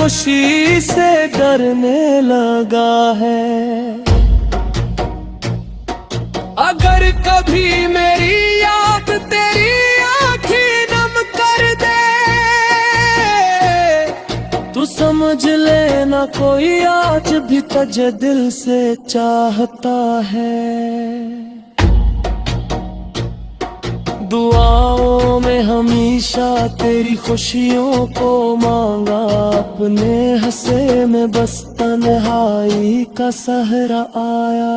खुशी से डरने लगा है। अगर कभी मेरी याद तेरी आँखें नम कर दे, तू समझ लेना कोई आज भी तुझे दिल से चाहता है। दुआओं में हमेशा तेरी खुशियों को मांगा, अपने हंसे में बस तन्हाई का सहरा आया।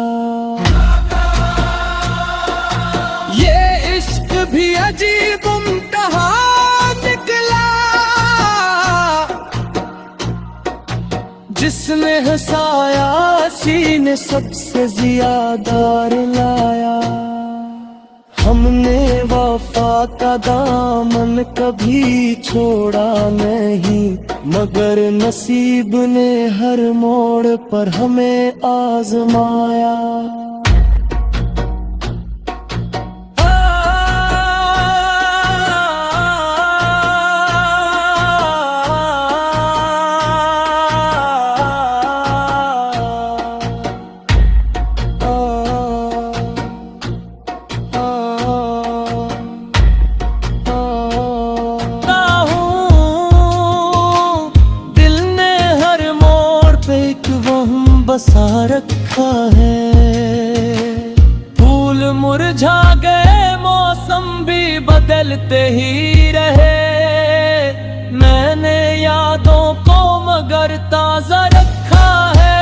ये इश्क भी अजीब इम्तिहान निकला, जिसने हंसाया सीने सबसे ज्यादा रुलाया। हमने वफा का दामन कभी छोड़ा नहीं, मगर नसीब ने हर मोड़ पर हमें आजमाया। बसा रखा है, फूल मुरझा गए मौसम भी बदलते ही रहे। मैंने यादों को मगर ताजा रखा है,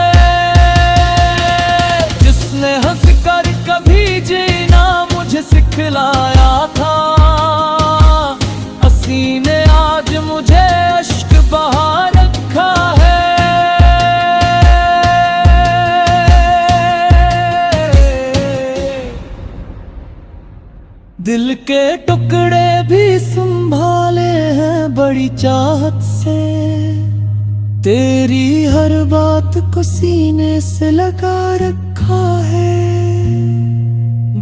जिसने हंसकर कभी जीना मुझे सिखलाया था। हंसी ने आज मुझे अश्क बहा रखा है। दिल के टुकड़े भी संभाले हैं बड़ी चाहत से, तेरी हर बात को सीने से लगा रखा है।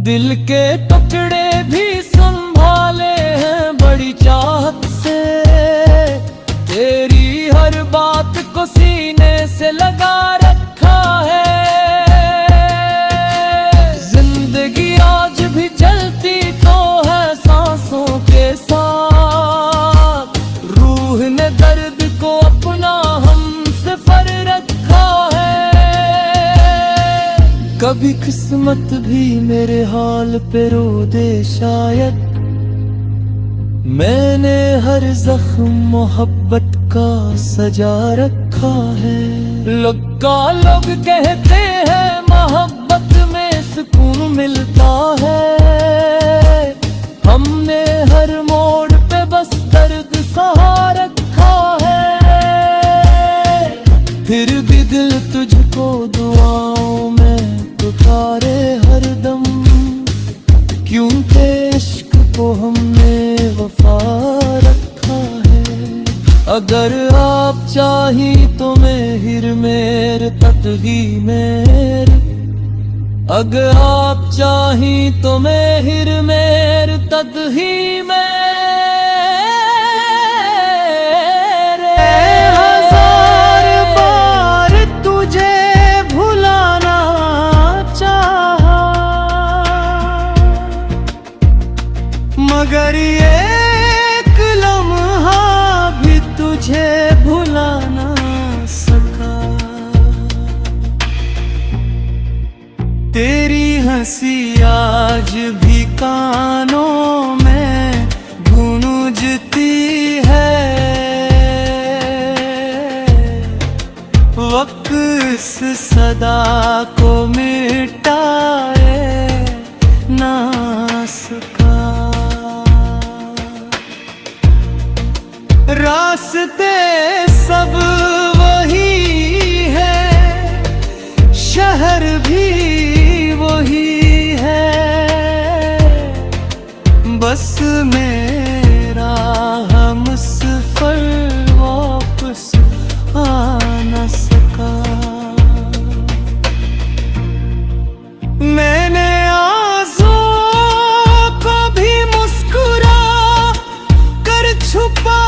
दिल के टुकड़े भी संभाले हैं बड़ी चाहत से, तेरी हर बात को सीने से लगा रखा है। जिंदगी आज भी चलती के साथ, रूह ने दर्द को अपना हमसे फर रखा है। कभी किस्मत भी मेरे हाल पे रो दे शायद, मैंने हर जख्म मोहब्बत का सजा रखा है। लोग कहते हैं मोहब्बत में सुकून मिलता है, हमने हर मोड़ पे बस दर्द सहा रखा है। फिर भी दिल तुझको दुआओं में पुकारे हरदम, क्योंकि इश्क को हमने वफा रखा है। अगर आप चाही तो मेहर मेर ततही मेर, अगर आप चाही तो मेहर मेर तदही मेरे। हजार बार तुझे भुलाना चाहा, मगर एक लम्हा भी तुझे भुला ना सका। तेरी हंसी आज भी कानों में गूंजती है, वक्त इस सदा को मिटाए ना सका। रास्ते सब वही है, शहर भी वही है, बस मेरा हमसफर वापस आ न सका। मैंने आंसुओं को भी मुस्कुरा कर छुपा